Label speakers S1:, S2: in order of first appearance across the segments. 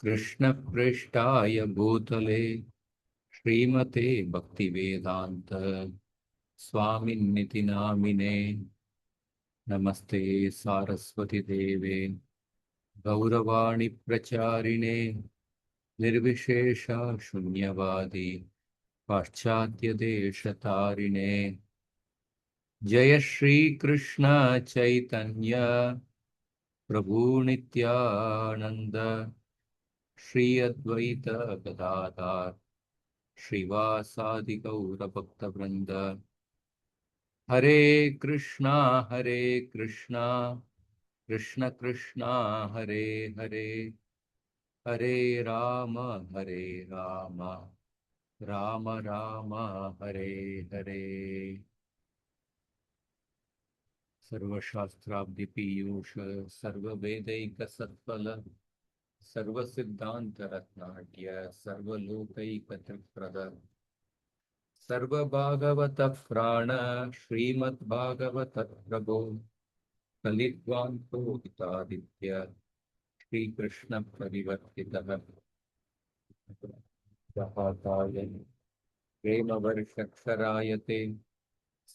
S1: कृष्णपृष्ठाय भूतले श्रीमते भक्तिवेदांत स्वामिन्निति नामिने नमस्ते सारस्वती देवे गौरवाणी प्रचारिणे निर्विशेष शून्यवादी पाश्चात्य देशतारिणे जय श्री कृष्ण चैतन्य प्रभु नित्यानंद श्री अद्वैत गदाधर श्रीवासादि गौर भक्तवृंद हरे कृष्णा कृष्ण कृष्णा हरे हरे हरे राम राम राम हरे हरे सर्वशास्त्राब्धि पीयूष सर्ववेदैक सत्फल सर्वसिद्धांत रत्नाट्य सर्वलोकैक तृप्रद सर्वभागवत प्राण श्रीमद्भागवत प्रभो कलिद्वान्तो हितादित्य श्रीकृष्ण परिवर्तितः प्रभाताय प्रेमवर्षक्षरायते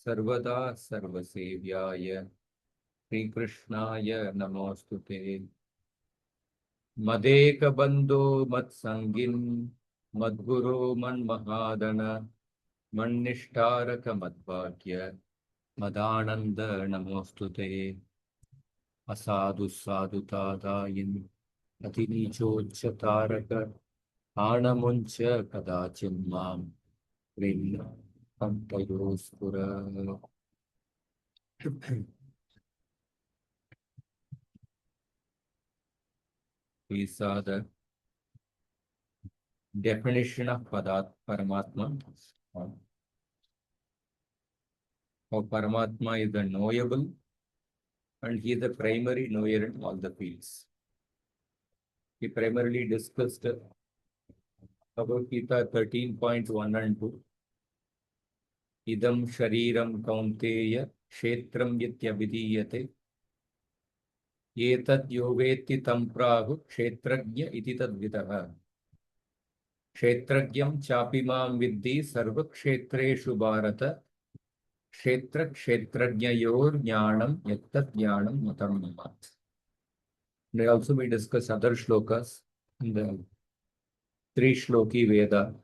S1: सर्वदा सर्वसेव्याय श्रीकृष्णाय नमोऽस्तुते मदेकबन्धो मत्सङ्गिन् मद्गुरो मन्महादन मन्निष्ठारक मद्भाग्य मदानंद नमोस्तुते असाधु साधुतादायिन् अतिनीचोच्चतारक आणमुञ्च कदाचिन्मां प्रेम्य पङ्कयोस्फुर. We saw the definition of Paramātmā. How Paramātmā is the knowable and he is the primary knower in all the fields. We primarily discussed about Gita 13.1 and 2. Idam shariram kaunteya kshetram yityabhidiyate etad yovetti tam prahu kshetrajña iti tadvidaha kshetrajñam chapimam viddhi sarva kshetreshu bharata kshetra kshetrajñayor jnanam yattat jnanam matam nama. And also we discuss other shlokas in the three shloki Veda.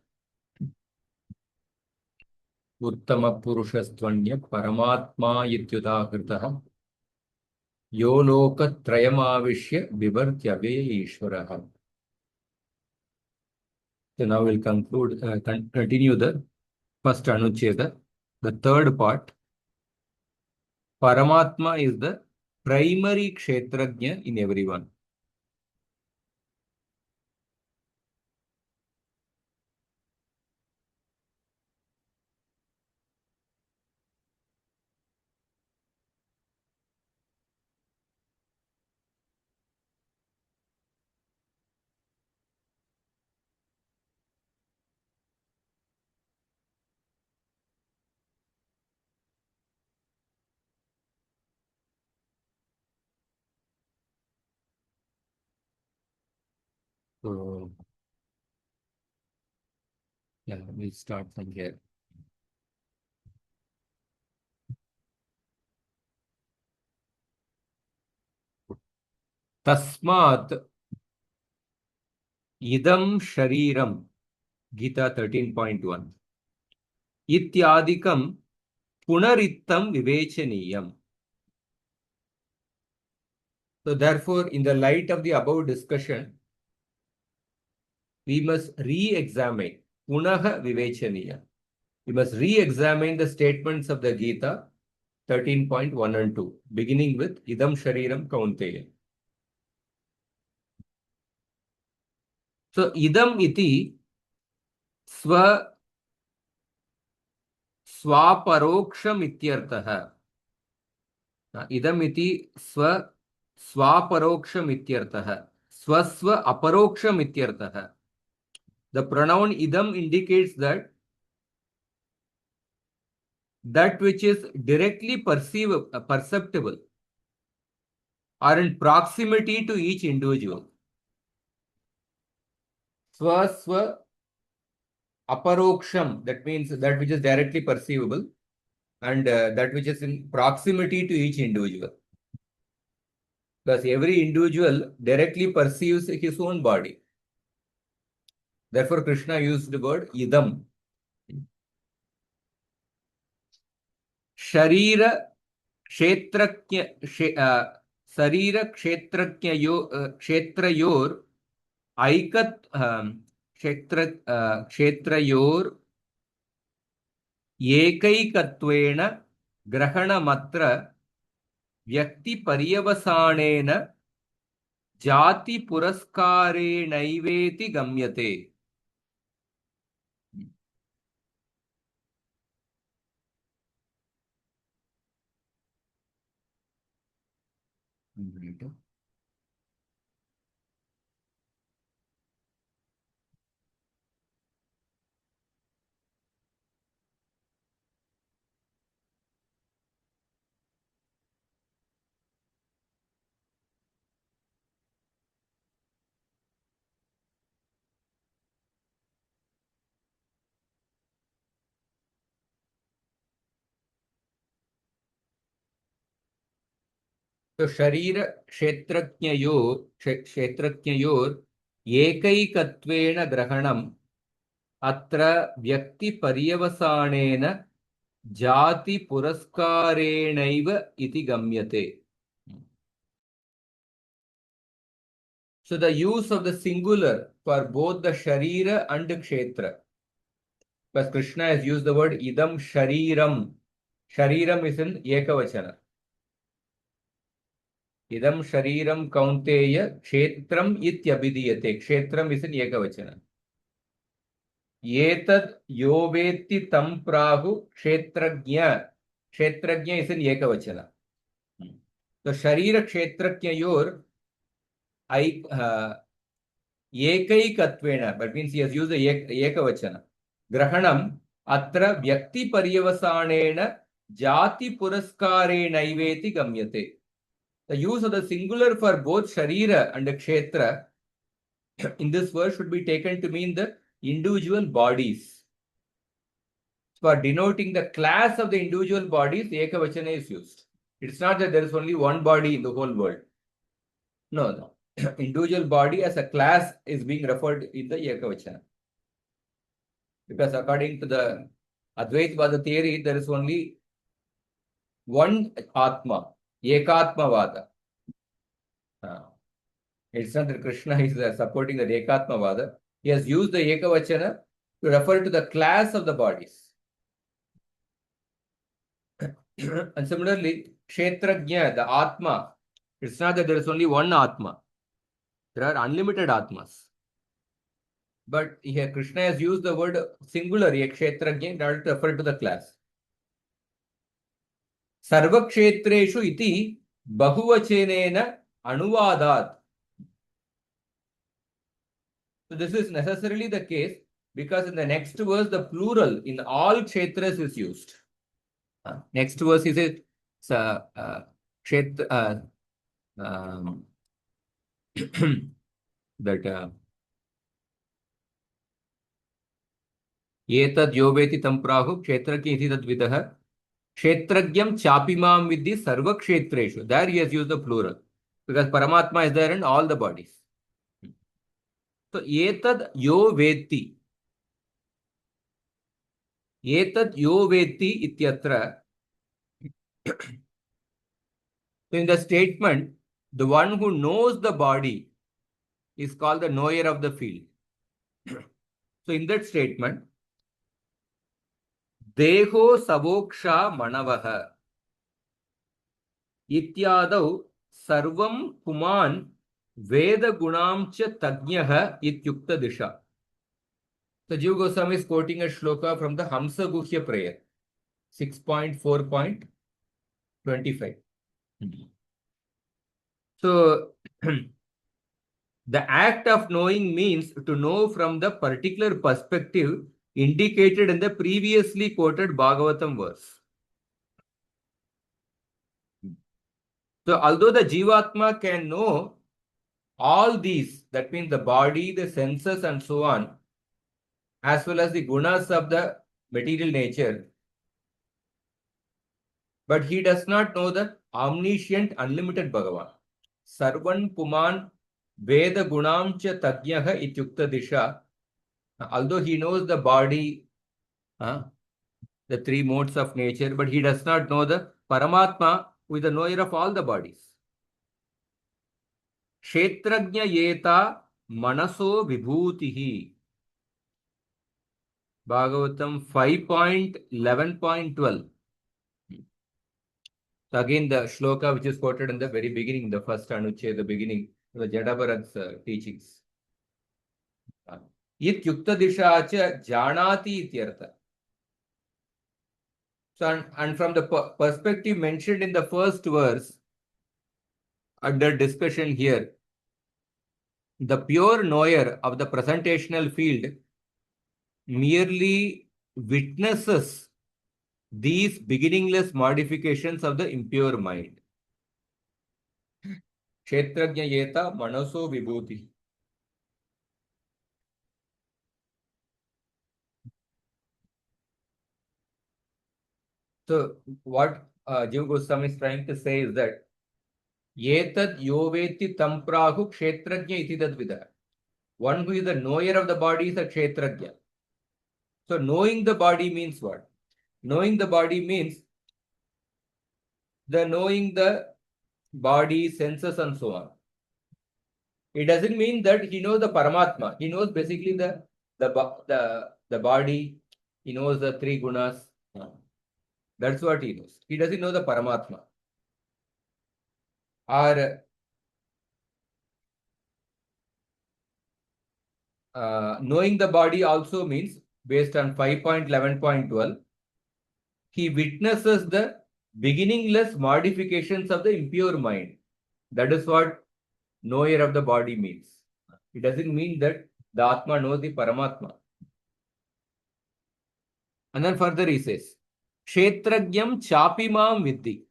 S1: Uttama Purushastvanya Paramātmā ityudāhritah yo lokatrayamavishya vivartyavya ishvaraha. So now we'll continue the first anuccheda, the third part. Paramātmā is the primary Kṣetrajña in everyone. So, yeah, we'll start from here. Tasmat idam shariram, Gita 13.1. Ityadikam punarittam vivechaniyam. So therefore, in the light of the above discussion, we must re-examine punaha vivechaniya. We must re-examine the statements of the Gita 13.1 and 2, beginning with idam shariram kaunteya. So idam iti swaparoksham ityartah. Idam iti swaparoksham ityartah. Swaswa aparoksham ityartah. The pronoun idam indicates that which is directly perceptible or in proximity to each individual. Swa aparoksham, that means that which is directly perceivable, and that which is in proximity to each individual. Because every individual directly perceives his own body. Therefore, Krishna used the word idam. Sharira Kṣetrajña Sarira Kṣetrayor Aikat Kṣetrayor Ekaikattvena Grahanamatra Vyakti Paryavasanena Jati Puraskarenaiveti Gamyate. So Sharira Kṣetrajñayor Ekaikatvena Grahanam Atra Vyakti Paryavasanena Jati Puraskarenaiva iti Gamyate. So the use of the singular for both the Sharira and Kshetra. Because Krishna has used the word idam shariram. Shariram is in Ekavachana. Idam shariram kaunteya kshetram ityabhidiyate. Kshetram is in Ekavachana. Etad yoveti tam prahu kshetrajña. Kshetrajña is in Ekavachana. So Sharira Kṣetrajñayor Ekaikatvena, that means he has used the Ekavachana. Grahanam atra vyakti paryavasanena jati puraskarenaiveti gamyate. The use of the singular for both Sharira and Kshetra in this verse should be taken to mean the individual bodies. For denoting the class of the individual bodies, Ekavachana is used. It's not that there is only one body in the whole world. No. Individual body as a class is being referred in the Ekavachana. Because according to the Advaitavada theory, there is only one Atma, Ekatmavada. It's not that Krishna is supporting the Ekatmavada. He has used the Ekavachana to refer to the class of the bodies. And similarly, Kṣetrajña, the Atma, it's not that there is only one Atma. There are unlimited Atmas. But here Krishna has used the word singular, Kṣetrajña, in order to refer to the class. Sarvakṣetreshu iti bahuvachenena anuvadat. So this is necessarily the case because in the next verse, the plural in all kshetras is used. Next verse is it that Etad yoveti tam prahu kshetrajña iti tad vidah kshetrajñam chapimam vidhi sarva kshetreshu. There he has used the plural because Paramātmā is there in all the bodies. So etad yoveti. Etad yoveti ityatra. So in the statement, the one who knows the body is called the knower of the field. So in that statement, Deho Savoksha Manavaha Ityadau Sarvam Puman Veda Gunam Cha Tajñaha Ityukta Disha. So Jiva Goswami is quoting a shloka from the Hamsa Guhya prayer, 6.4.25. So the act of knowing means to know from the particular perspective indicated in the previously quoted Bhagavatam verse. So although the Jivatma can know all these, that means the body, the senses and so on, as well as the gunas of the material nature, but he does not know the omniscient, unlimited Bhagavan. Sarvan Puman Veda Gunam Cha Tajñaha Ityukta Disha. Although he knows the body, the three modes of nature, but he does not know the Paramātmā, who is the knower of all the bodies. Kṣetrajña yeta manaso vibhutihi. Bhagavatam 5.11.12. So again, the shloka which is quoted in the very beginning, the first anuccheda, the beginning, the Jadabharat's teachings. It yukta disha cha janati ityartha. So, and from the perspective mentioned in the first verse, under discussion here, the pure knower of the presentational field merely witnesses these beginningless modifications of the impure mind. Kṣetrajña yeta manaso vibhuti. So what Jiva Goswami is trying to say is that Yetad yoveti tamprahu Kṣetrajña iti tadvida. One who is the knower of the body is a Kṣetrajña. So knowing the body means what? Knowing the body means knowing the body, senses and so on. It doesn't mean that he knows the Paramātmā. He knows basically the body. He knows the three gunas. That's what he knows. He doesn't know the Paramātmā. Or knowing the body also means, based on 5.11.12, he witnesses the beginningless modifications of the impure mind. That is what knower of the body means. It doesn't mean that the Atma knows the Paramātmā. And then further he says, Kṣetrajñam chapimam vidhi.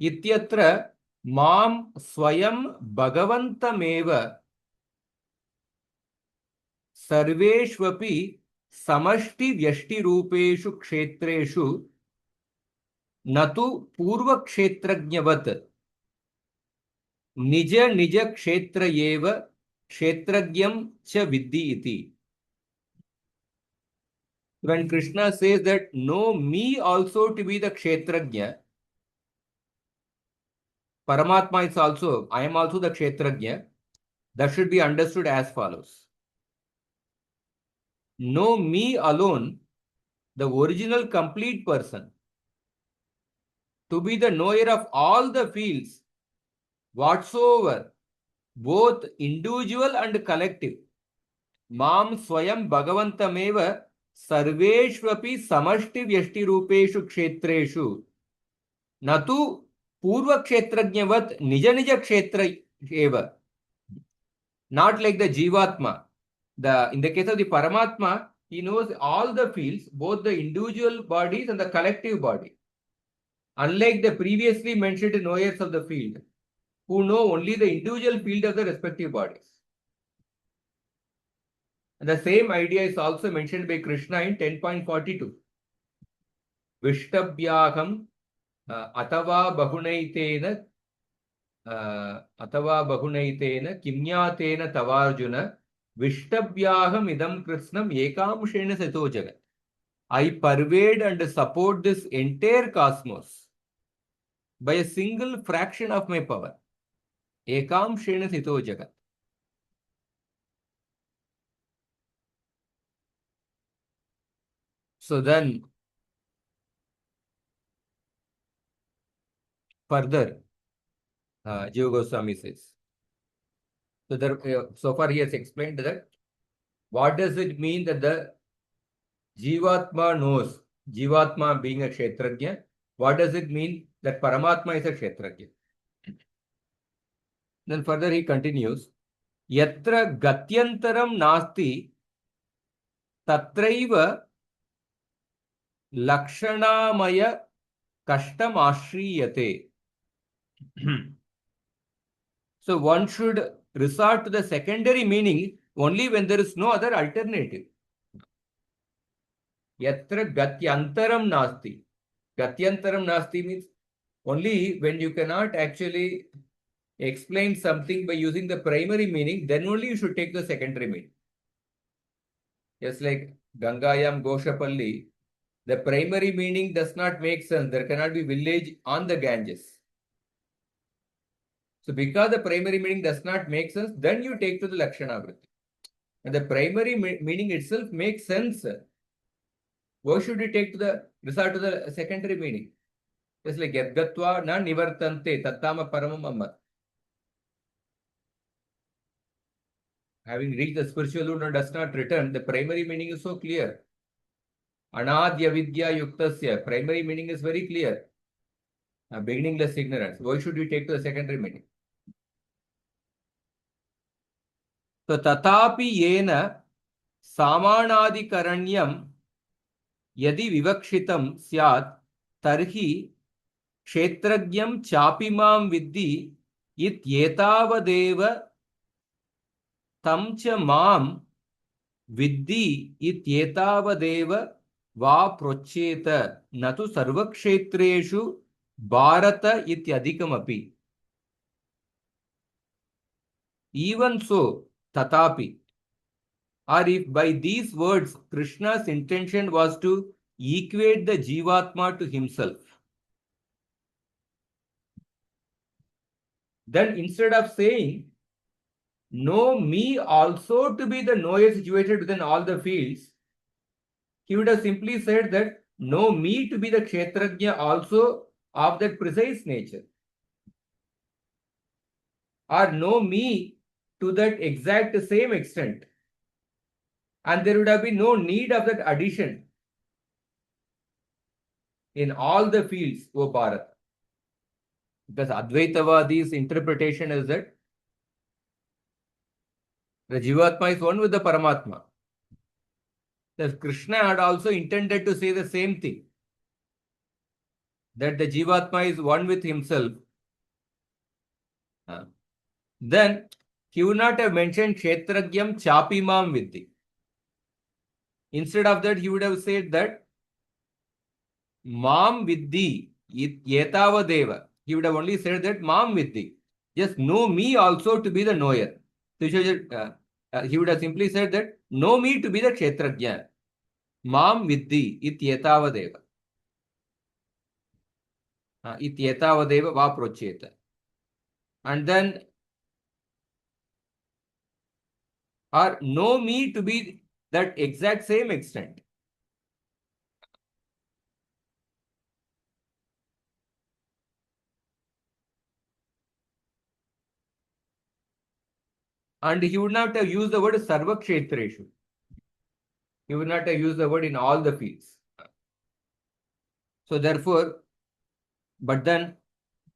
S1: Ityatra mam swayam bhagavantameva sarveshvapi samashti vyashti rupeshu kshetreshu natu purva kshetrajñavat nija nija kshetrayeva kshetrajñam cha vidhi iti. When Krishna says that know me also to be the Kṣetrajña, Paramātmā is also, I am also the Kṣetrajña, that should be understood as follows. Know me alone, the original complete person, to be the knower of all the fields, whatsoever, both individual and collective. Mam swayam bhagavantameva sarveshvapi samashti vyashti rupeshu kshetreshu natu purva kshetrajñavat nija nija kshetra eva. Not like the Jivatma. In the case of the Paramātmā, he knows all the fields, both the individual bodies and the collective body. Unlike the previously mentioned knowers of the field, who know only the individual field of the respective bodies. And the same idea is also mentioned by Krishna in 10.42. Vishtabhyaham atava bahunaitena kimnyatena tavarjuna Vishtabhyaham idam krishnam ekamshena sato jagat. I pervade and support this entire cosmos by a single fraction of my power. Ekamshena sato jagat. So then, further, Jiva Goswami says, so far he has explained that what does it mean that the Jivatma knows, Jivatma being a Kṣetrajña, what does it mean that Paramātmā is a Kṣetrajña? Then further he continues, Yatra gatyantaram nasti tatraiva lakshanamaya kashtam ashriyate. So one should resort to the secondary meaning only when there is no other alternative. Yatra gatyantaram nasti. Gatyantaram nasti means only when you cannot actually explain something by using the primary meaning, then only you should take the secondary meaning. Just like Gangayam Goshapalli, the primary meaning does not make sense. There cannot be village on the Ganges. So because the primary meaning does not make sense, then you take to the Lakshana Vritti. And the primary meaning itself makes sense. Why should you take to the resort to the secondary meaning? Just like Yadgatva na nivartante tattama paramam amma. Having reached the spiritual root does not return, the primary meaning is so clear. Anadya vidya yuktasya, primary meaning is very clear. Beginningless ignorance. Why should you take to the secondary meaning? So tatapi yena samanadikaranyam yadi vivakshitam syat tarhi Kṣetrajñam chapimam viddi it yetavadeva tam cha mam viddi it yetavadeva va procheta natu sarvakshetreshu bharata ityadikamapi. Even so, tatapi, or if by these words Krishna's intention was to equate the Jivatma to himself, then instead of saying, know me also to be the knower situated within all the fields, he would have simply said that, know me to be the Kṣetrajña also of that precise nature. Or know me to that exact same extent. And there would have been no need of that addition in all the fields, O Bharat. Because Advaitavadi's interpretation is that the Jivatma is one with the Paramātmā. That Krishna had also intended to say the same thing. That the Jivatma is one with himself. Then he would not have mentioned Kṣetrajñam chapimam viddi. Instead of that, he would have said that Mam viddi yetavadeva. He would have only said that Mam viddi. Just know me also to be the knower. So he would have simply said that know me to be the Kṣetrajña. Mam viddi ityetavadeva. Ityetavadeva va procheta. And then, or know me to be that exact same extent. And he would not have used the word sarvakshetreshu. He would not have used the word in all the fields. So therefore, but then,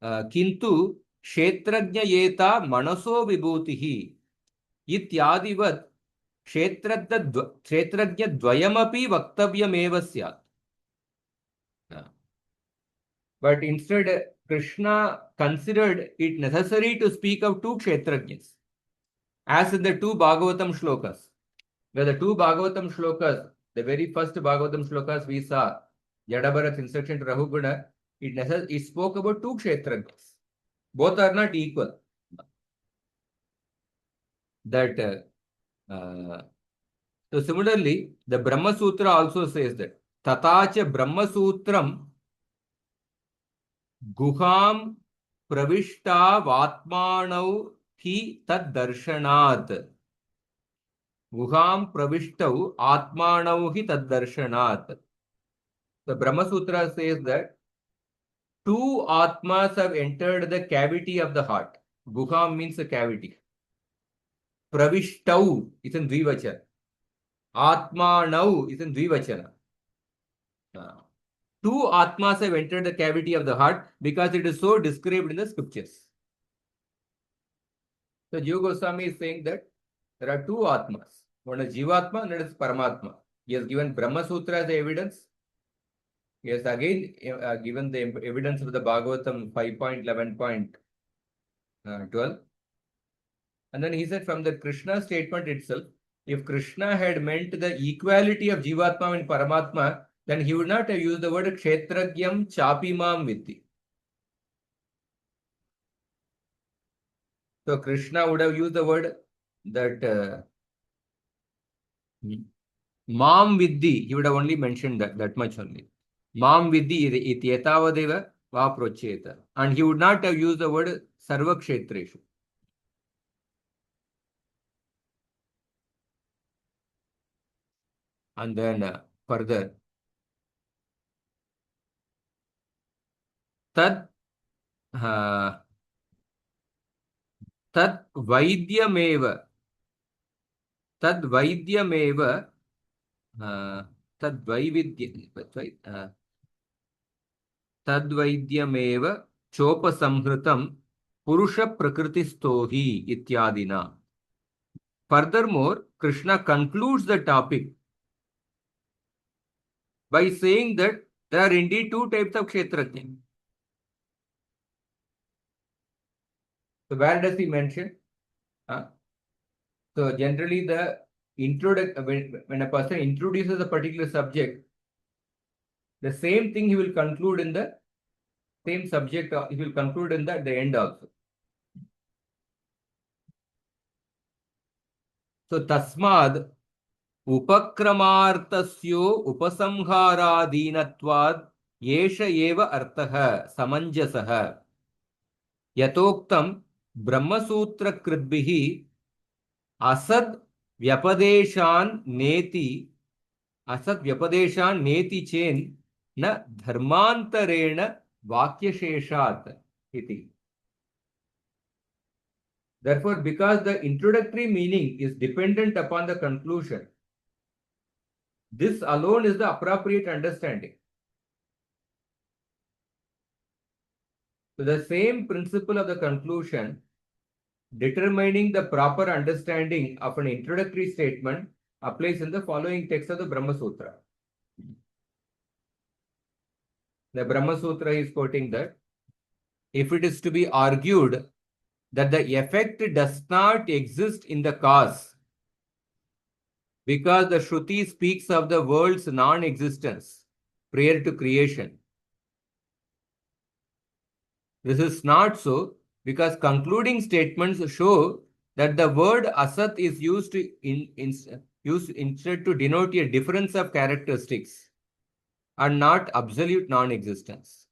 S1: kintu Kṣetrajña yeta manaso vibhutihi ityadivat Kṣetrajña dvayamapi vaktavyameva syat. But instead, Krishna considered it necessary to speak of two Kṣetrajñas, as in the two Bhagavatam shlokas. Where the two Bhagavatam shlokas, the very first Bhagavatam shlokas we saw, Jadabharat's instruction to Rahuguna, it spoke about two Kṣetrajñas. Both are not equal. So similarly, the Brahma Sutra also says that Tatacha Brahma Sutram Guham Pravishta Vatmanau Hi Tad Darshanat. Guham Pravishtau Atmanau Hi Tad Darshanat. The Brahma Sutra says that two Atmas have entered the cavity of the heart. Guham means a cavity. Pravishtau is in Dvivachana. Atmanau is in Dvivachana. Two Atmas have entered the cavity of the heart because it is so described in the scriptures. So Jiva Goswami is saying that there are two Atmas. One is Jivatma and another is Paramātmā. He has given Brahma Sutra as evidence. He has again given the evidence of the Bhagavatam 5.11.12. And then he said from the Krishna statement itself, if Krishna had meant the equality of Jivatma and Paramātmā, then he would not have used the word Kṣetrajñam chapimam viddhi. So Krishna would have used the word that Mam Vidhi, he would have only mentioned that much only. Mam Vidhi iti etavadeva va procheta. And he would not have used the word Sarva Kshetreshu. And then further, Tad Vaidyameva Tadvaidyameva Chopasamhritam Purusha Prakritistohi Ityadina. Furthermore, Krishna concludes the topic by saying that there are indeed two types of Kṣetrajña. So where does he mention? So generally when a person introduces a particular subject, the same thing he will conclude in the same subject, he will conclude in the end also. So tasmad upakramartasyo upasamharadinatvad yesha eva artah samanjasaha yatoktam brahmasutra kridbihi asad vyapadeshan neti chen na dharmantarena vakyasheshat iti. Therefore, because the introductory meaning is dependent upon the conclusion, this alone is the appropriate understanding. So the same principle of the conclusion determining the proper understanding of an introductory statement applies in the following text of the Brahma Sutra. The Brahma Sutra is quoting that if it is to be argued that the effect does not exist in the cause because the Shruti speaks of the world's non-existence prior to creation, this is not so because concluding statements show that the word asat is used instead to denote a difference of characteristics and not absolute non-existence.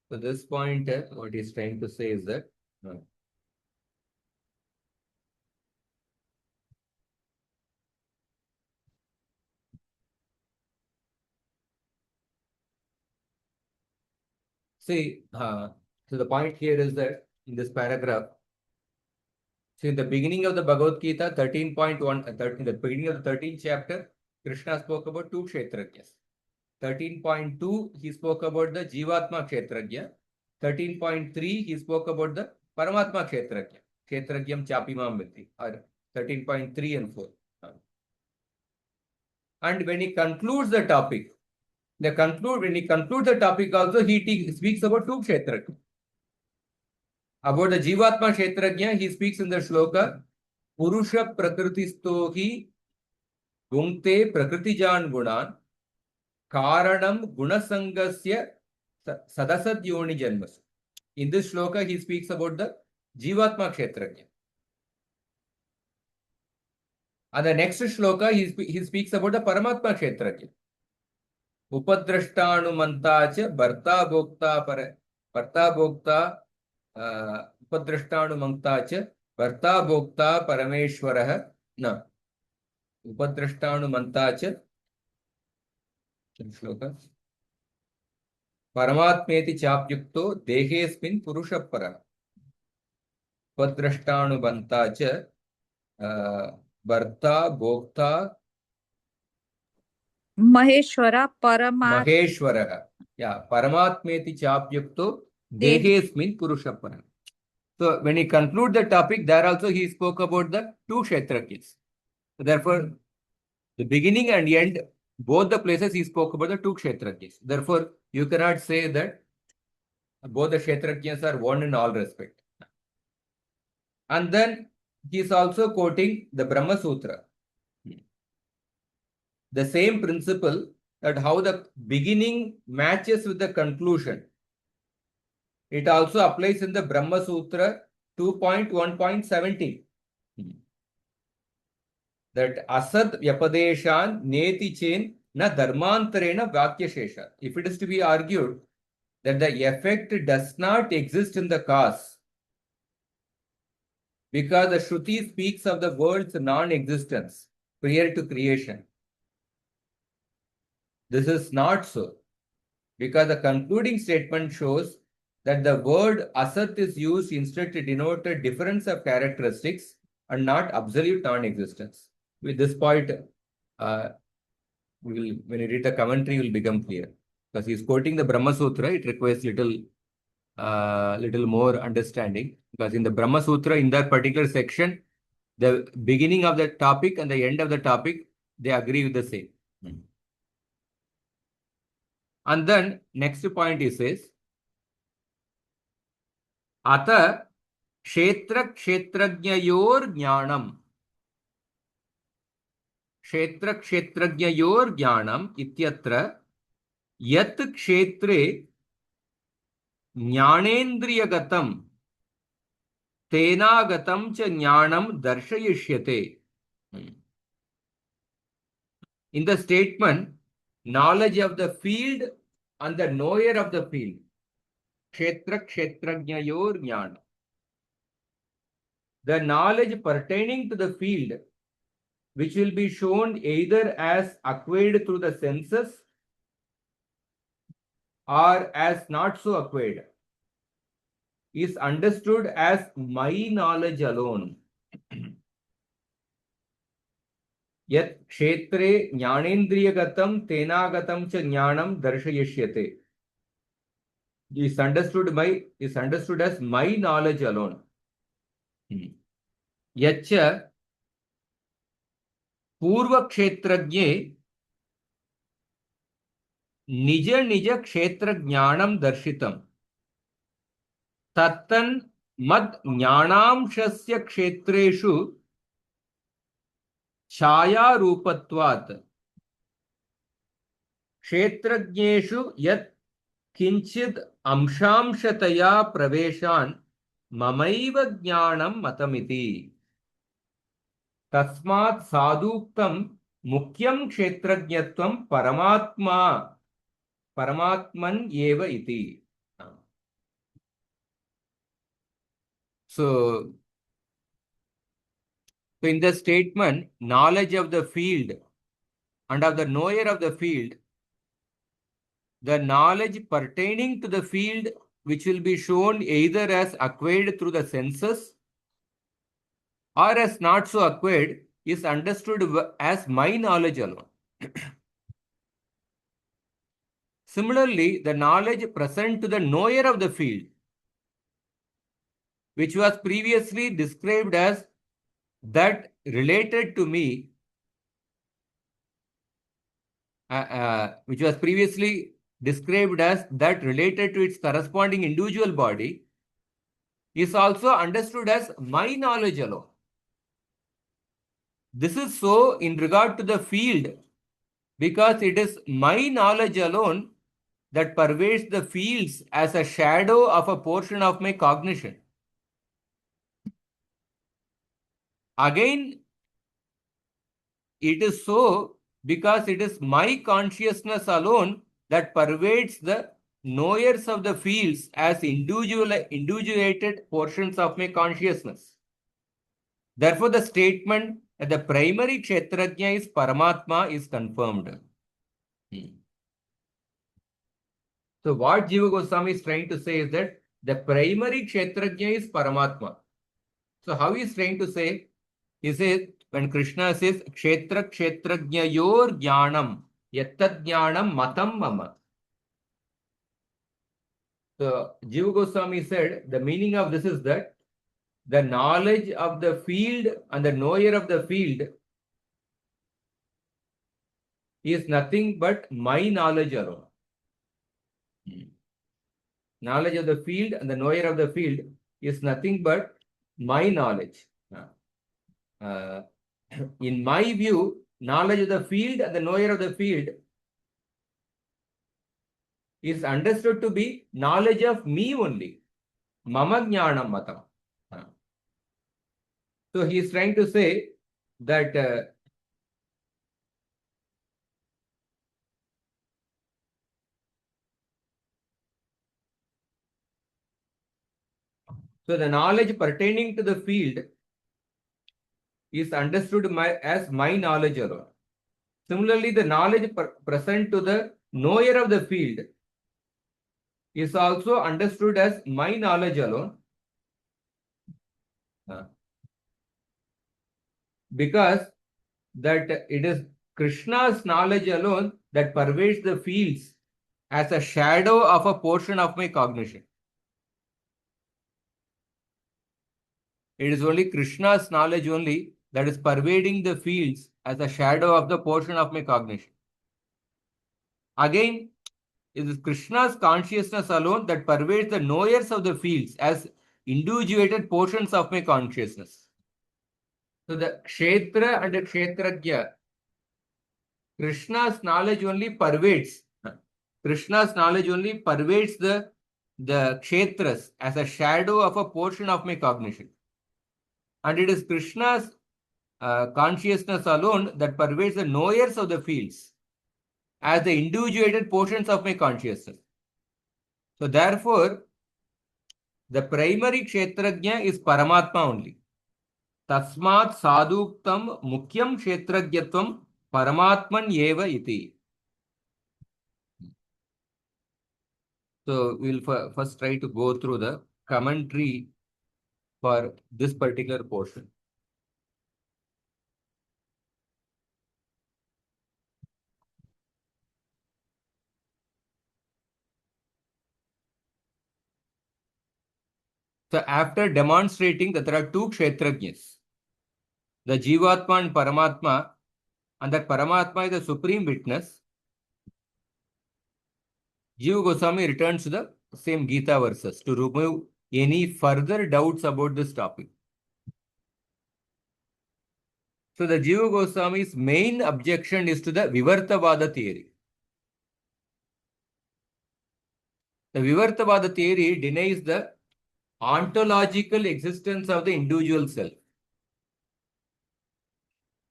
S1: So this point, what he's trying to say is that see, so the point here is that in this paragraph, see, in the beginning of the Bhagavad Gita, 13.1, in the beginning of the 13th chapter, Krishna spoke about two Kṣetrajñas. 13.2, he spoke about the Jivatma Kṣetrajña. 13.3, he spoke about the Paramātmā Kṣetrajña. Kṣetrajñam Chapimam Viddhi, or 13.3 and 4. And when he concludes the topic, when he concludes the topic also, he speaks about two Kṣetrajña. About the Jivatma Kṣetrajña, he speaks in the shloka, Purusha Prakritistohi Gungte Prakritijan Gunan Karanam Gunasangasya Sadasad Yoni Janmas. In this shloka, he speaks about the Jivatma Kṣetrajña. And the next shloka, he speaks about the Paramātmā Kṣetrajña. Upadrashtanu mantacha Bharta Bhokta Upadrashtanu mantacha Bharta Bhokta Parameshwaraha na Upadrashtanu mantacha shloka Paramatmeti chapyukto dehesmin purusha para Upadrashtanu mantacha Bharta Bhokta Maheshwara. Yeah, Paramatmeti chapyukto dehesmin purusha para. So when he concludes the topic, there also he spoke about the two Kṣetrajñas. So therefore, the beginning and end, both the places he spoke about the two Kṣetrajñas. Therefore, you cannot say that both the Kṣetrajñas are one in all respect. And then he is also quoting the Brahma Sutra. The same principle, that how the beginning matches with the conclusion. It also applies in the Brahma Sutra 2.1.17. That asad vyapadeshan neti chen na dharmantarena vakyashesha. If it is to be argued that the effect does not exist in the cause, because the Shruti speaks of the world's non-existence prior to creation. This is not so, because the concluding statement shows that the word asat is used instead to denote a difference of characteristics and not absolute non-existence. With this point, when you read the commentary, will become clear. Because he is quoting the Brahma Sutra, it requires little more understanding. Because in the Brahma Sutra, in that particular section, the beginning of the topic and the end of the topic, they agree with the same. And then next point he says, Ata Kṣetrajñayor jnanam. Kṣetrajñayor jnanam ityatra yat kshetre jnanendriyagatam tenagatam cha jnanam darshayishyate. In the statement, knowledge of the field and the knower of the field. Kṣetrajñayor jnanam. The knowledge pertaining to the field, which will be shown either as acquired through the senses or as not so acquired, is understood as my knowledge alone. Yat kshetre jnanendriyagatam tenagatam cha jnanam darshayishyate. Is understood as my knowledge alone. Yacha Purva Kṣetrajñe Nija Kṣetrajñanam darshitam. Tattan mad jnanamshasya kshetreshu chaya rupatvat. Kṣetrajñeshu yat kinchid amshamshataya praveshan mamaiva jnanam matamiti. Tasmat saduktam mukyam kshetrajñatvam Paramātman eva iti. So in the statement, knowledge of the field and of the knower of the field, the knowledge pertaining to the field, which will be shown either as acquired through the senses or as not so acquired, is understood as my knowledge alone. Similarly, the knowledge present to the knower of the field, which was previously described as that related to me, which was previously described as that related to its corresponding individual body, is also understood as my knowledge alone. This is so in regard to the field, because it is my knowledge alone that pervades the fields as a shadow of a portion of my cognition. Again, it is so because it is my consciousness alone that pervades the knowers of the fields as individuated portions of my consciousness. Therefore, the statement that the primary Kṣetrajña is Paramātmā is confirmed. So what Jiva Goswami is trying to say is that the primary Kṣetrajña is Paramātmā. So how he is trying to say? He says, when Krishna says, Kṣetrajñayor jnanam, yattad jnanam matam mama. So Jiva Goswami said, the meaning of this is that the knowledge of the field and the knower of the field is nothing but my knowledge alone. Knowledge of the field and the knower of the field is nothing but my knowledge. In my view, knowledge of the field and the knower of the field is understood to be knowledge of me only. Mama jnanam matam. So he is trying to say that so the knowledge pertaining to the field is understood as my knowledge alone. Similarly, the knowledge present to the knower of the field is also understood as my knowledge alone. Because that it is Krishna's knowledge alone that pervades the fields as a shadow of a portion of my cognition. It is only Krishna's knowledge only that is pervading the fields as a shadow of the portion of my cognition. Again, it is Krishna's consciousness alone that pervades the knowers of the fields as individuated portions of my consciousness. So the Kshetra and the Kṣetrajña, Krishna's knowledge only pervades. Krishna's knowledge only pervades the Kshetras as a shadow of a portion of my cognition. And it is Krishna's consciousness alone that pervades the knowers of the fields as the individuated portions of my consciousness. So therefore, the primary Kshetrajña is Paramātmā only. Tasmat saduktam mukyam Kshetrajñatvam Paramatman eva iti. So we'll first try to go through the commentary for this particular portion. So after demonstrating that there are two Kshetrajñas, the Jivatma and Paramātmā, and that Paramātmā is the supreme witness, Jiva Goswami returns to the same Gita verses to remove any further doubts about this topic. So the Jiva Goswami's main objection is to the Vivartavada theory. The Vivartavada theory denies the ontological existence of the individual self.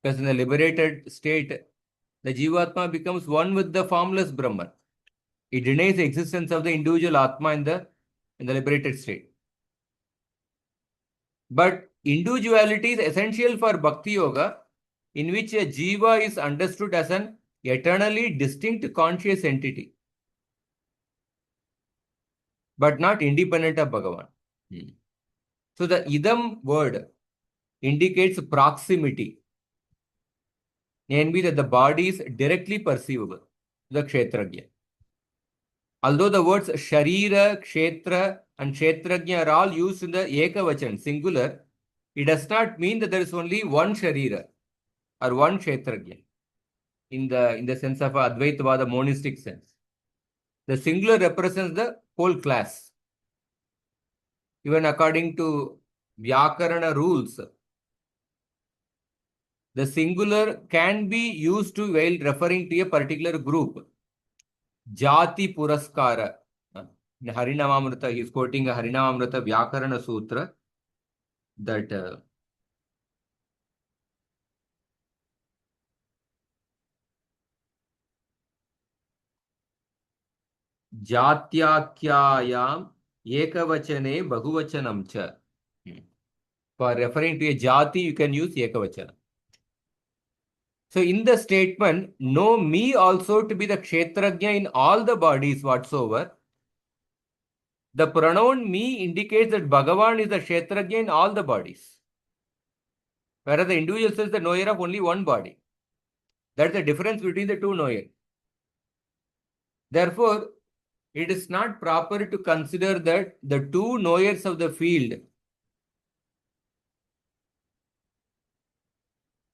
S1: Because in the liberated state, the Jivatma becomes one with the formless Brahman. It denies the existence of the individual Atma in the liberated state. But individuality is essential for Bhakti Yoga, in which a Jiva is understood as an eternally distinct conscious entity, but not independent of Bhagavan. So the idam word indicates proximity, namely that the body is directly perceivable, the Kshetrajña. Although the words Sharira, Kshetra and Kshetrajña are all used in the Ekavachan, singular, it does not mean that there is only one Sharira or one Kshetrajña in the sense of Advaitavada monistic sense. The singular represents the whole class. Even according to Vyakarana rules, the singular can be used to while referring to a particular group. Jati Puraskara. In Harinamamrita, he is quoting a Harinamamrita Vyakarana Sutra that Jatyakyayam Ekavachane Bahuvachanam cha. For referring to a Jati, you can use Ekavachana. So in the statement, know me also to be the Kshetrajña in all the bodies whatsoever, the pronoun me indicates that Bhagavan is the Kshetrajña in all the bodies. Whereas the individual says the knower of only one body. That's the difference between the two knowers. Therefore, it is not proper to consider that the two knowers of the field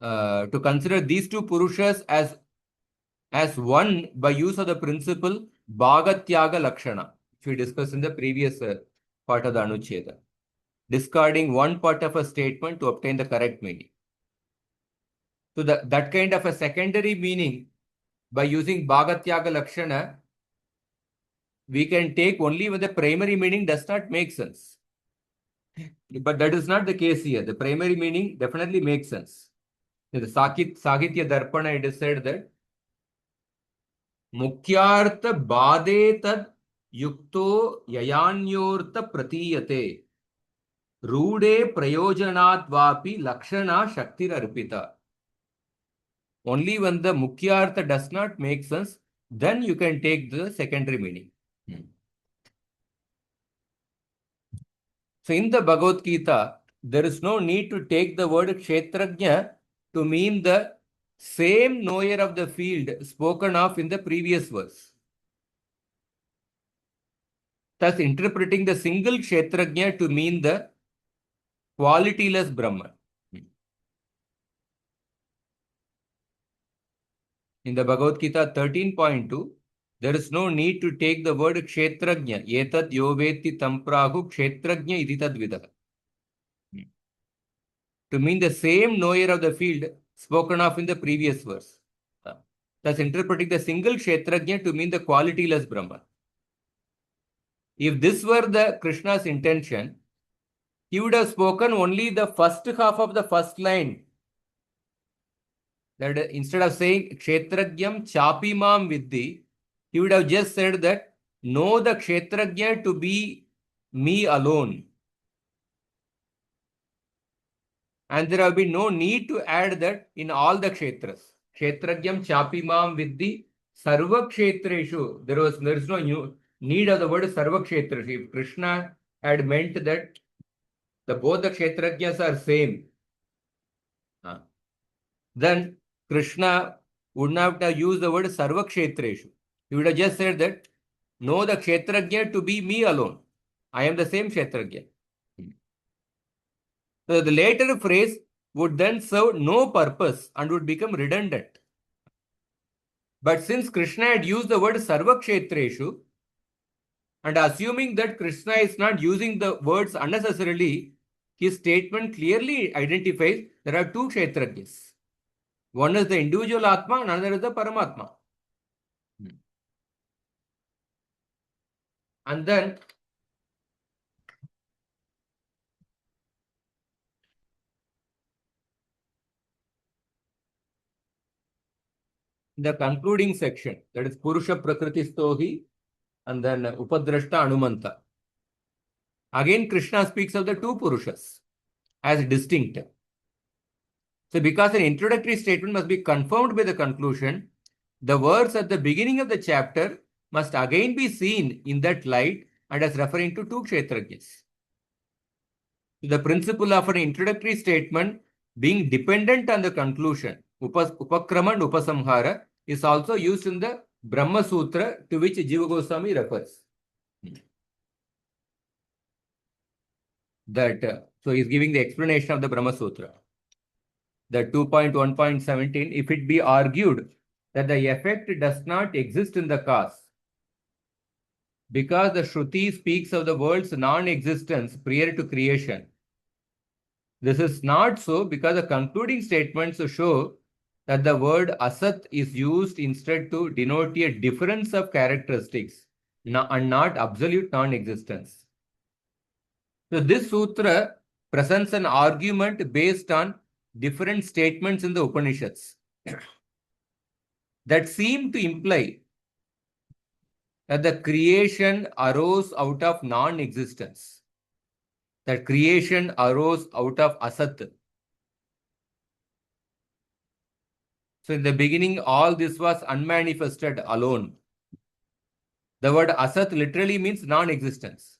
S1: to consider these two Purushas as one by use of the principle Bhagatyaga Lakshana, which we discussed in the previous part of the Anuccheda. discarding one part of a statement to obtain the correct meaning. So that kind of a secondary meaning, by using Bhagatyaga Lakshana, we can take only when the primary meaning does not make sense. But that is not the case here. The primary meaning definitely makes sense. In the Sahitya Darpana, it is said that Mukhyartha Bade Tad Yukto Yayanyortha Pratiyate Rude Prayojanat Vapi Lakshana Shaktir Arpita. Only when the Mukhyartha does not make sense, then you can take the secondary meaning. So in the Bhagavad Gita, there is no need to take the word Kṣetrajña to mean the same knower of the field spoken of in the previous verse. Thus, interpreting the single Kṣetrajña to mean the qualityless Brahman. In the Bhagavad Gita 13.2, there is no need to take the word Kṣetrajña. Etad yoveti tamprahu Kṣetrajña iti tad vidah. To mean the same knower of the field spoken of in the previous verse. Thus, interpreting the single Kṣetrajña to mean the qualityless Brahman. If this were the Krishna's intention, he would have spoken only the first half of the first line. That instead of saying Kṣetrajñam chapimam viddhi, he would have just said that know the Kṣetrajña to be me alone. And there have been no need to add that in all the Kshetras. Kṣetrajñam chapimam viddhi sarva Kshetreshu. There is no need of the word sarva Kshetreshu. If Krishna had meant that both the Kshetrajñas are same, then Krishna would not have used the word sarva Kshetreshu. He would have just said that know the Kṣetrajña to be me alone. I am the same Kṣetrajña. So the later phrase would then serve no purpose and would become redundant. But since Krishna had used the word sarva Kshetreshu, and assuming that Krishna is not using the words unnecessarily, his statement clearly identifies there are two Kṣetrajñas. One is the individual Atma and another is the Paramātmā. And then the concluding section, that is Purusha Prakritistohi and then Upadrashta Anumanta. Again, Krishna speaks of the two Purushas as distinct. So because an introductory statement must be confirmed by the conclusion, the words at the beginning of the chapter must again be seen in that light and as referring to two Kshetrajñas. The principle of an introductory statement being dependent on the conclusion, Upakrama and Upasamhara, is also used in the Brahma Sutra, to which Jiva Goswami refers. So he is giving the explanation of the Brahma Sutra. The 2.1.17, if it be argued that the effect does not exist in the cause, because the Shruti speaks of the world's non-existence prior to creation. This is not so because the concluding statements show that the word asat is used instead to denote a difference of characteristics and not absolute non-existence. So this sutra presents an argument based on different statements in the Upanishads that seem to imply that the creation arose out of non-existence. That creation arose out of asat. So in the beginning, all this was unmanifested alone. The word asat literally means non-existence.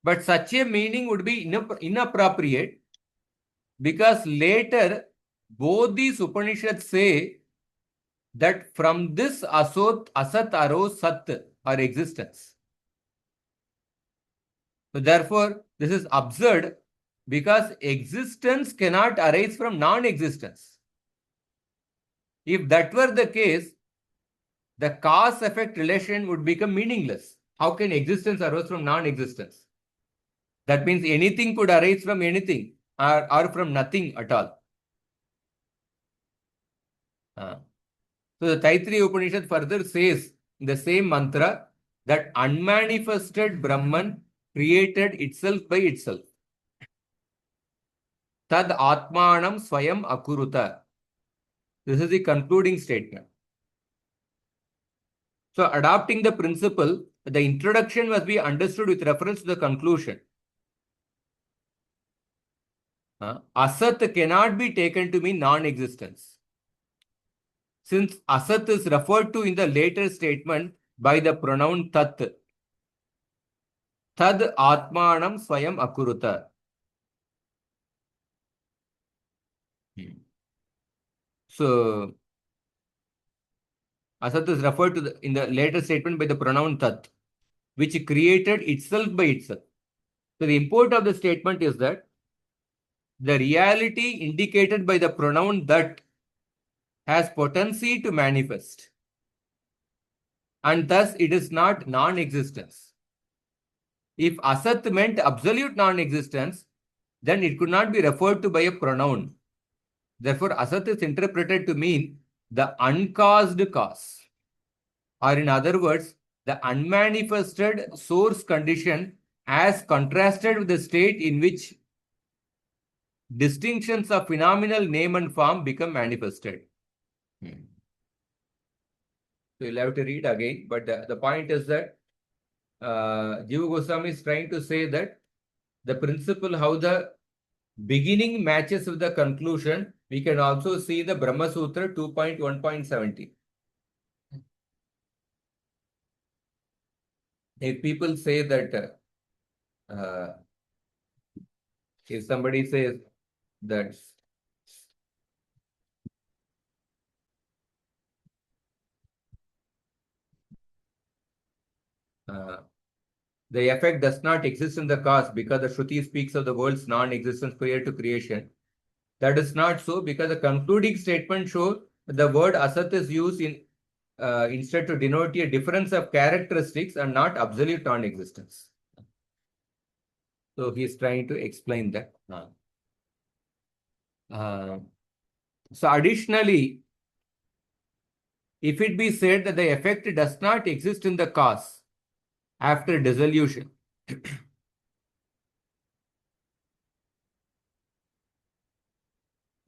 S1: But such a meaning would be inappropriate because later both these Upanishads say that from this asat arose sat or existence. So therefore, this is absurd because existence cannot arise from non-existence. If that were the case, the cause-effect relation would become meaningless. How can existence arise from non-existence? That means anything could arise from anything or from nothing at all. So the Taittiriya Upanishad further says in the same mantra that unmanifested Brahman created itself by itself. Tad Atmanam Swayam Akuruta. This is the concluding statement. So adopting the principle, the introduction must be understood with reference to the conclusion. Asat cannot be taken to mean non-existence. Since Asat is referred to in the later statement by the pronoun Tat. Tad Atmanam Swayam Akuruta. So Asat is referred to in the later statement by the pronoun Tat, which created itself by itself. So the import of the statement is that the reality indicated by the pronoun that has potency to manifest, and thus it is not non-existence. If Asat meant absolute non-existence, then it could not be referred to by a pronoun. Therefore, Asat is interpreted to mean the uncaused cause, or in other words, the unmanifested source condition as contrasted with the state in which distinctions of phenomenal name and form become manifested. So you'll have to read again, but the point is that Jiva Goswami is trying to say that the principle how the beginning matches with the conclusion, we can also see the Brahma Sutra 2.1.70. If people say that, if somebody says that the effect does not exist in the cause because the Shruti speaks of the world's non-existence prior to creation. That is not so, because the concluding statement shows the word asat is used in instead to denote a difference of characteristics and not absolute non-existence. So he is trying to explain that. So additionally, if it be said that the effect does not exist in the cause after dissolution,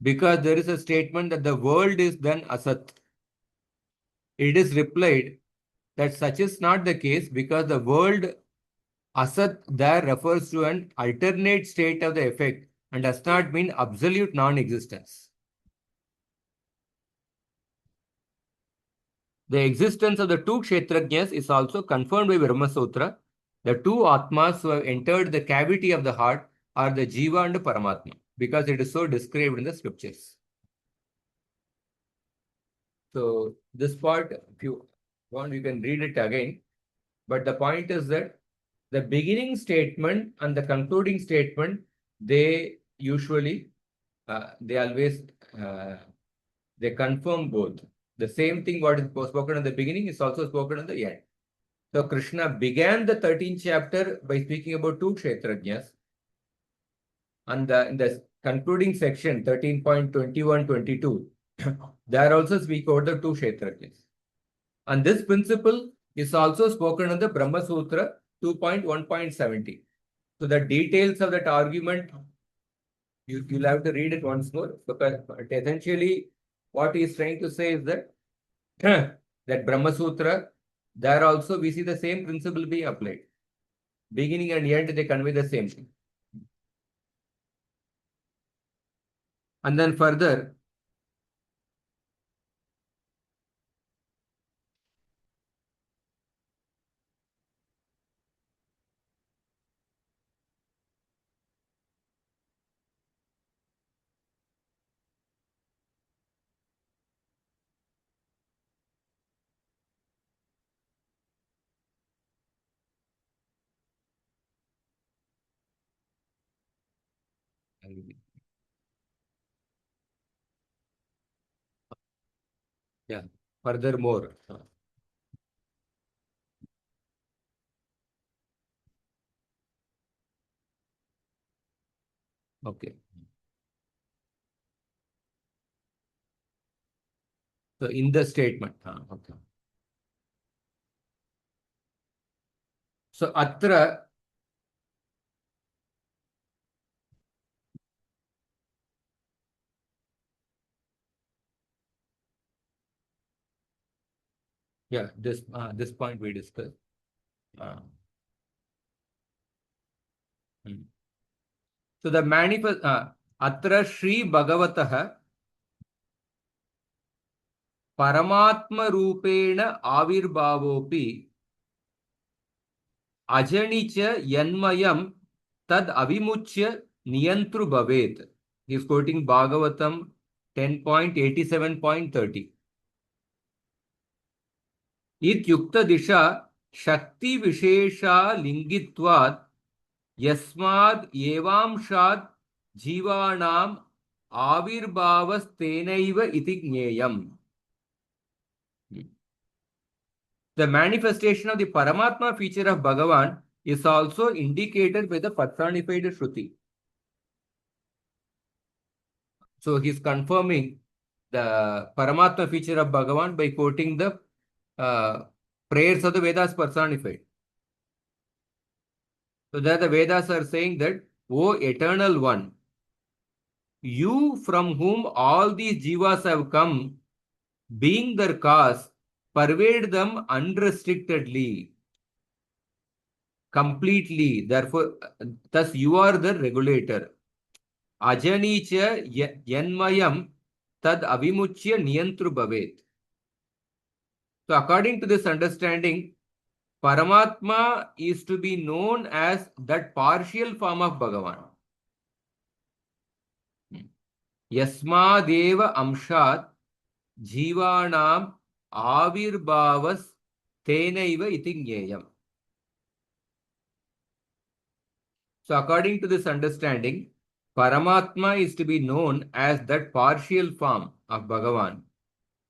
S1: because there is a statement that the world is then asat, it is replied that such is not the case, because the word asat there refers to an alternate state of the effect and does not mean absolute non-existence. The existence of the two Kṣetrajñas is also confirmed by Brahma Sutra. The two Atmas who have entered the cavity of the heart are the Jiva and Paramātmā, because it is so described in the scriptures. So this part, if you want, you can read it again. But the point is that the beginning statement and the concluding statement, they usually, they always, they confirm both. The same thing what is spoken in the beginning is also spoken in the end. So Krishna began the 13th chapter by speaking about two Kṣetrajñas. And in the concluding section, 13.21-22, there also speak about the two Kṣetrajñas. And this principle is also spoken in the Brahma Sutra 2.1.70. So the details of that argument, you'll have to read it once more, because essentially what he is trying to say is that that Brahma Sutra, there also we see the same principle being applied. Beginning and end, they convey the same thing. And then further, yeah, furthermore, Okay. So in the statement. Okay. So atra. Yeah, this point we discussed. So the manifest atra Shri Bhagavatah Paramatma Rupena Avirbhavopi Ajanicha Yanmayam Tad Avimuchya Niyantru Bhavet. He is quoting Bhagavatam 10.87.30. Ityukta Disha Shakti Vishesha Lingitvat Yasmad Evamshad Jivanam Avirbhavastenaiva iti Jneyam. The manifestation of the Paramatma feature of Bhagavan is also indicated by the personified Shruti. So he is confirming the Paramatma feature of Bhagavan by quoting the prayers of the Vedas personified. So there the Vedas are saying that, O Eternal One, you from whom all these jivas have come, being their cause, pervade them unrestrictedly, completely. Therefore, thus you are the regulator. Ajanicha yanmayam tad avimuchya niyantru bhavet. So according to this understanding, Paramatma is to be known as that partial form of Bhagavan. Yasmadeva amshat jivanam avirbhavas tenaiva iti jneyam. So according to this understanding, Paramatma is to be known as that partial form of Bhagavan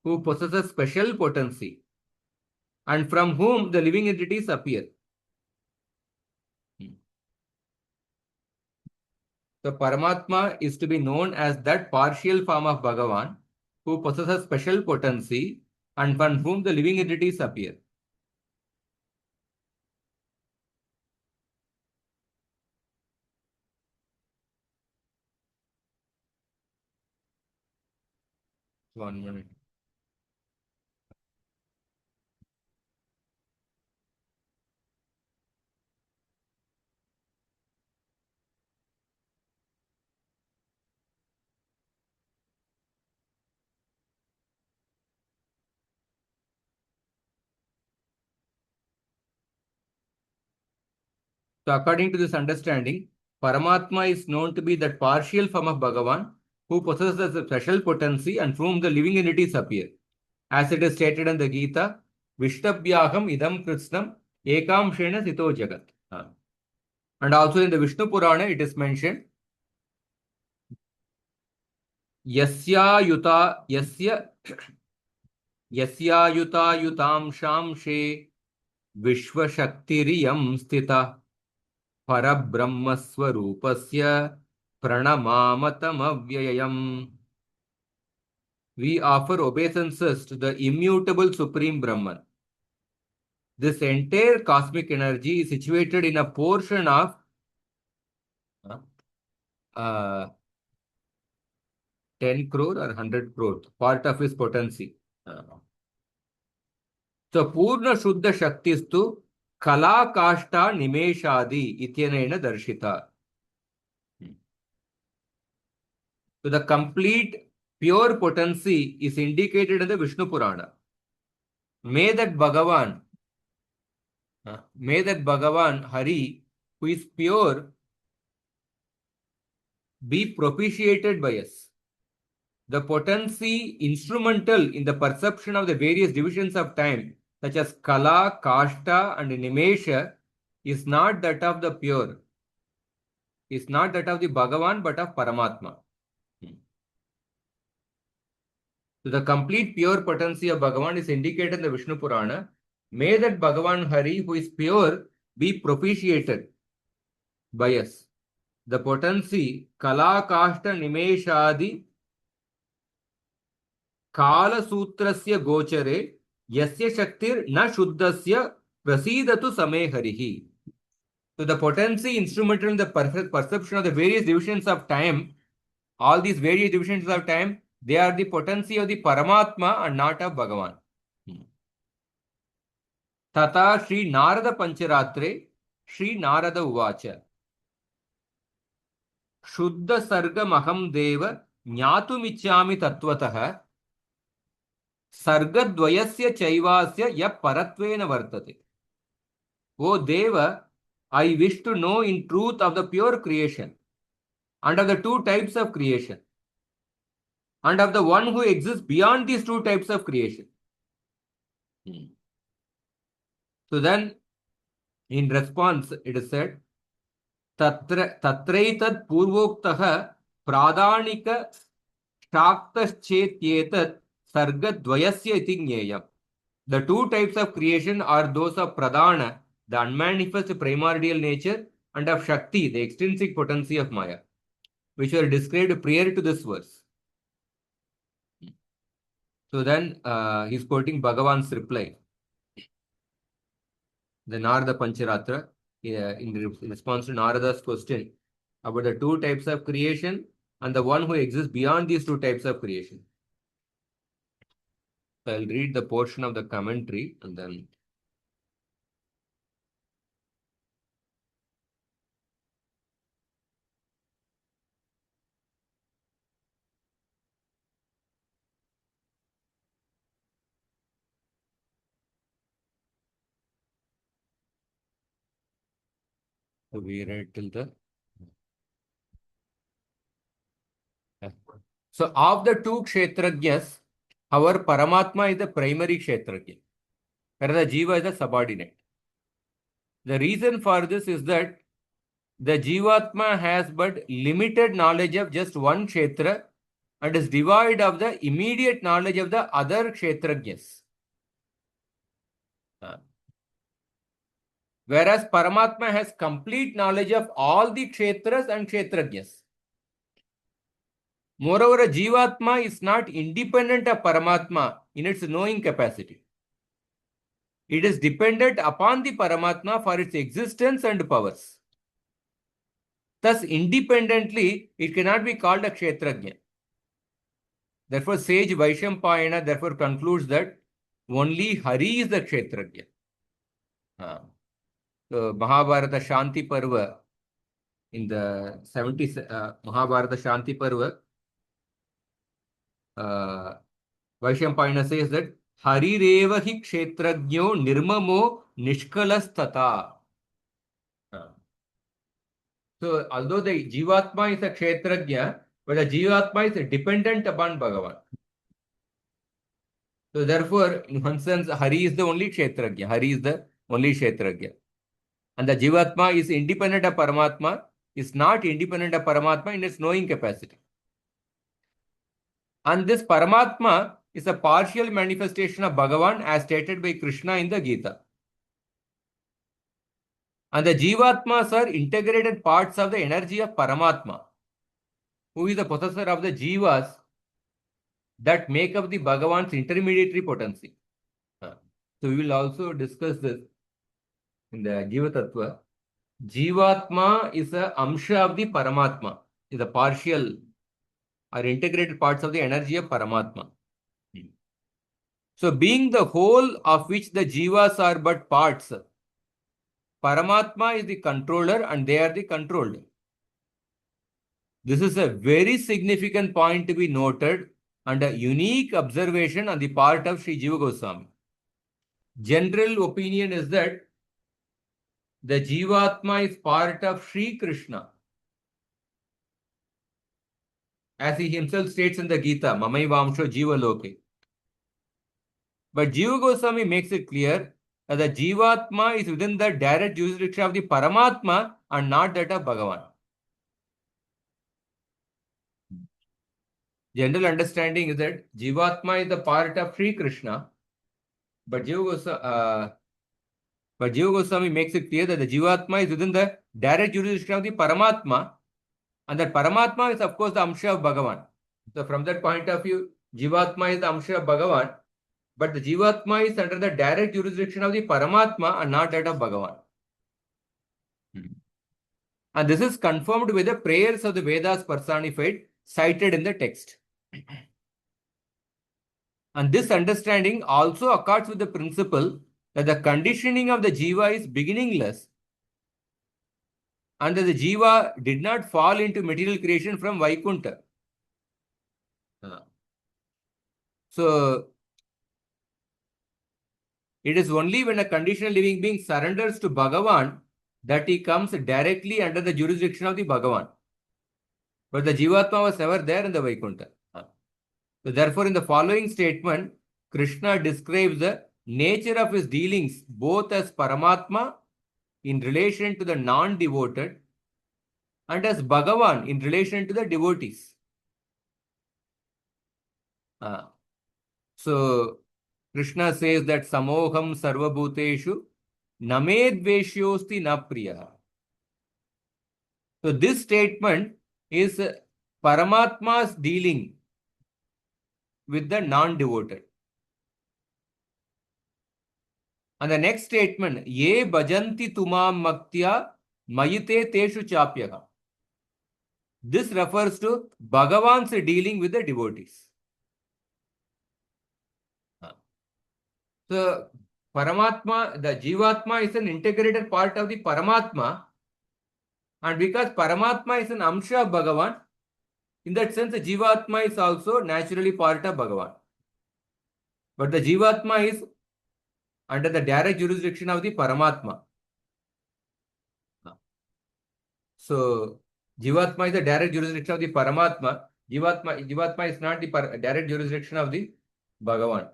S1: who possesses special potency and from whom the living entities appear. So Paramatma is to be known as that partial form of Bhagavan who possesses special potency and from whom the living entities appear. One minute. So according to this understanding, Paramatma is known to be that partial form of Bhagavan who possesses a special potency and from whom the living entities appear. As it is stated in the Gita, Vishtabhyaham idam krishnam ekam shena sito jagat. And also in the Vishnu Purana, it is mentioned, Yasya yuta yutam shamshe Vishwashaktiriyam stita Parabrahmaswarupasya Pranamamatam. We offer obeisances to the immutable Supreme Brahman. This entire cosmic energy is situated in a portion of 10 crore or 100 crore, part of his potency. So Purna Shuddha Shaktistu Kala Kashta Nimeshadi Ityanena Darshita. So the complete pure potency is indicated in the Vishnu Purana. May that Bhagavan Hari, who is pure, be propitiated by us. The potency instrumental in the perception of the various divisions of time, such as Kala, Kashta, and Nimesha, is not that of the pure, is not that of the Bhagavan, but of Paramatma. So the complete pure potency of Bhagavan is indicated in the Vishnu Purana. May that Bhagavan Hari, who is pure, be propitiated by us. the potency Kala Kashta Nimeshadi Kala Sutrasya Gochare Yasya Shaktir Na Shuddhasya Prasidatu Same Harihi. So the potency instrumental in the perception of the various divisions of time, all these various divisions of time, they are the potency of the Paramātmā and not of Bhagavan. Tata Sri Narada Pancharatre Sri Narada Uvacha Shuddha Sarga Maham Deva Jnatumichami Tattvataha Sargadvayasya Chaivasya Ya Paratvena Vartate. O Deva, I wish to know in truth of the pure creation, and of the two types of creation, and of the one who exists beyond these two types of creation. So then, in response, it is said, Tatraitad Purvoktaha Pradhanika Shaktaschetyetat Sargadvayasya iti Jneyam. The two types of creation are those of Pradhana, the unmanifest primordial nature, and of Shakti, the extrinsic potency of Maya, which were described prior to this verse. So then he's quoting Bhagavan's reply. The Narada Pancharatra, in response to Narada's question about the two types of creation and the one who exists beyond these two types of creation. So I'll read the portion of the commentary and then. So we read till the. So of the two Kṣetrajñas, our Paramātmā is the primary Kṣetrajña, whereas the Jiva is the subordinate. The reason for this is that the Jivatma has but limited knowledge of just one Kshetra and is devoid of the immediate knowledge of the other Kṣetrajñas. Whereas Paramātmā has complete knowledge of all the Kshetras and Kṣetrajñas. Moreover, a Jivatma is not independent of Paramātmā in its knowing capacity. It is dependent upon the Paramātmā for its existence and powers. Thus, independently, it cannot be called a Kṣetrajña. Therefore, sage Vaishampayana therefore concludes that only Hari is the Kṣetrajña. So, Mahabharata Shanti Parva, in the 70th Mahabharata Shanti Parva, Vaishampayana says that Harireva hi Kṣetrajño nirmamo nishkalastata. So, although the Jivatma is a Kṣetrajña, but the Jivatma is dependent upon Bhagavan. So, therefore, in one sense, Hari is the only Kṣetrajña. Hari is the only Kṣetrajña. And the Jivatma is independent of Paramātmā, is not independent of Paramātmā in its knowing capacity. And this Paramātmā is a partial manifestation of Bhagavan as stated by Krishna in the Gita. And the Jivatmas are integrated parts of the energy of Paramātmā, who is the possessor of the Jivas that make up the Bhagavan's intermediary potency. So we will also discuss this in the Jiva Tattva. Jivatma is a Amsha of the Paramātmā, is a partial or integrated parts of the energy of Paramātmā. So being the whole of which the Jivas are but parts, Paramātmā is the controller and they are the controlled. This is a very significant point to be noted and a unique observation on the part of Sri Jiva Goswami. General opinion is that the Jivatma is part of Sri Krishna. As he himself states in the Gita, Mamai Vamsho Jiva Loke. But Jiva Goswami makes it clear that the Jivatma is within the direct jurisdiction of the Paramātmā and not that of Bhagavan. General understanding is that Jivatma is the part of Sri Krishna, but Jiva Goswami makes it clear that the Jivatma is within the direct jurisdiction of the Paramātmā And that Paramatma is, of course, the Amsha of Bhagavan. So from that point of view, Jivatma is the Amsha of Bhagavan, but the Jivatma is under the direct jurisdiction of the Paramatma and not that of Bhagavan. And this is confirmed with the prayers of the Vedas personified, cited in the text. And this understanding also accords with the principle that the conditioning of the Jiva is beginningless and that the Jiva did not fall into material creation from Vaikuntha. So, it is only when a conditional living being surrenders to Bhagavan that he comes directly under the jurisdiction of the Bhagavan. But the Jivatma was ever there in the Vaikuntha. So therefore, in the following statement, Krishna describes the nature of his dealings both as Paramatma in relation to the non-devoted and as Bhagavan in relation to the devotees. So Krishna says that Samoham Sarvabhuteshu Namedveshyosti na priya. So this statement is Paramatma's dealing with the non-devoted. And the next statement, Ye bhajanti tumam maktya mayite teshu chapyaha. This refers to Bhagavan's dealing with the devotees. So, Paramatma, the Jivatma is an integrated part of the Paramatma. And because Paramatma is an Amsha of Bhagavan, in that sense, the Jivatma is also naturally part of Bhagavan. But the Jivatma is under the direct jurisdiction of the Paramatma. So, Jivatma is the direct jurisdiction of the Paramatma. Jivatma is not the direct jurisdiction of the Bhagavan.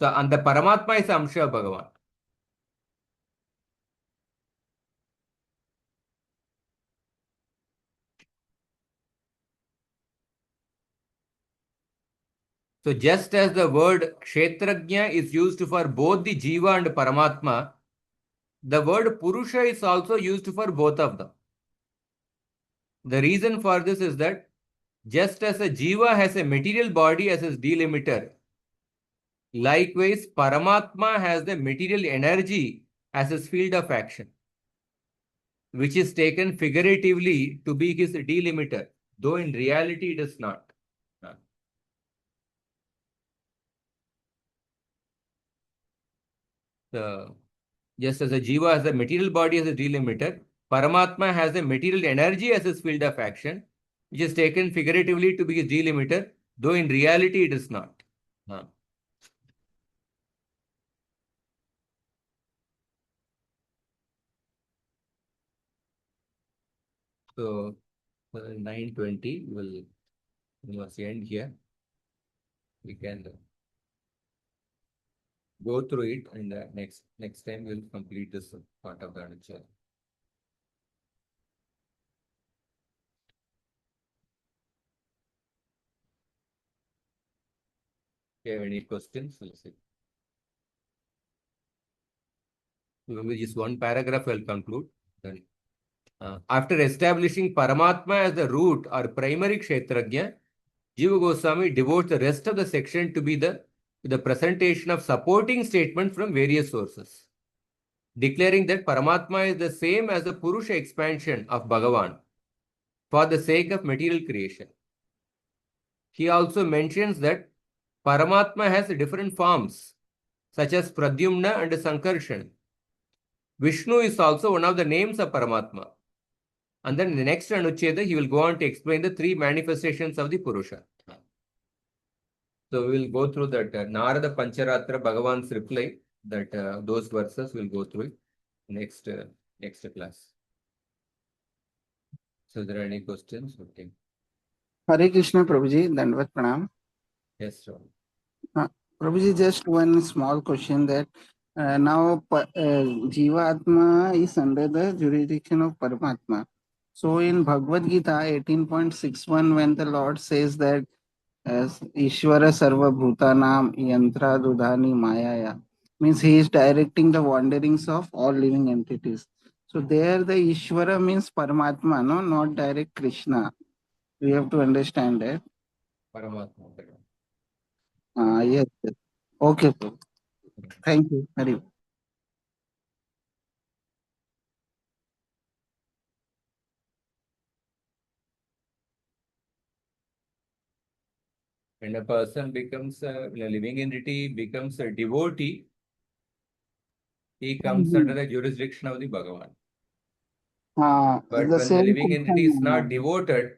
S1: So, and the Paramatma is Amsha of Bhagavan. So, just as the word Kṣetrajña is used for both the Jiva and Paramatma, the word Purusha is also used for both of them. The reason for this is that just as a Jiva has a material body as its delimiter, likewise Paramatma has the material energy as its field of action, which is taken figuratively to be his delimiter, though in reality it is not. Just as a Jiva has a material body as a delimiter, Paramatma has a material energy as its field of action, which is taken figuratively to be his delimiter, though in reality it is not. So, 9:20 we must end here. We can go through it, and next time we'll complete this part of the anuccheda. If you have any questions, we'll see. With just one paragraph, I'll conclude. Then, after establishing Paramatma as the root or primary Kṣetrajña, Jiva Goswami devotes the rest of the section to be the presentation of supporting statements from various sources, declaring that Paramatma is the same as the Purusha expansion of Bhagavan for the sake of material creation. He also mentions that Paramatma has different forms, such as Pradyumna and Sankarshan. Vishnu is also one of the names of Paramatma. And then in the next anuccheda, he will go on to explain the three manifestations of the Purusha. So we will go through that Narada Pancharatra Bhagavan's reply, that those verses we'll go through it next class. So are there any questions? Okay.
S2: Hare Krishna, Prabhuji, Dandavat Pranam.
S1: Yes, sir.
S2: Prabhuji, just one small question that now Jiva Atma is under the jurisdiction of Paramatma. So in Bhagavad Gita 18.61, when the Lord says that Ishvara Sarva Bhutanam Yantra Dudhani Mayaya, means he is directing the wanderings of all living entities. So there the Ishvara means Paramātmā, no, not direct Krishna. We have to understand that.
S1: Paramātmā.
S2: Yes, yes. Okay, Prabhu. Thank you. Hari.
S1: When a person becomes a living entity, becomes a devotee, he comes under the jurisdiction of the Bhagavan. But
S2: The
S1: when the
S2: same
S1: living entity is not
S2: question.
S1: devoted,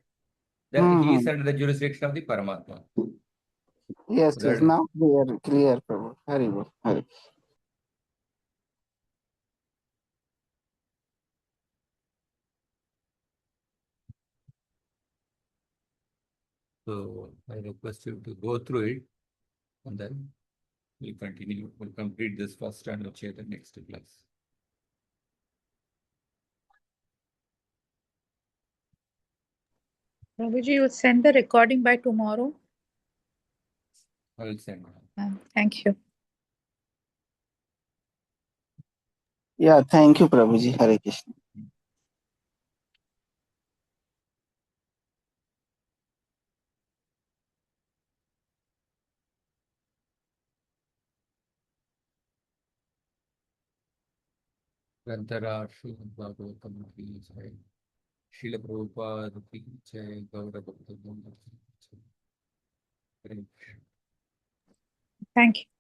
S1: then he is under the jurisdiction of the Paramatma.
S2: Yes,
S1: So
S2: yes.
S1: that,
S2: Now clear, Prabhu. Hari Bol. Hari.
S1: so I request you to go through it, and then we'll continue. We'll complete this first and anuccheda the next class.
S3: Prabhuji, you'll send the recording by tomorrow.
S1: I will send.
S3: Thank you.
S2: Yeah, thank you, Prabhuji. Hare Krishna.
S1: Grantara Srimad Bhagavatam ki jai. Srila Prabhupada ki jai. Gaura Bhakta Vrinda ki jai. Hare Krishna.
S3: Thank you.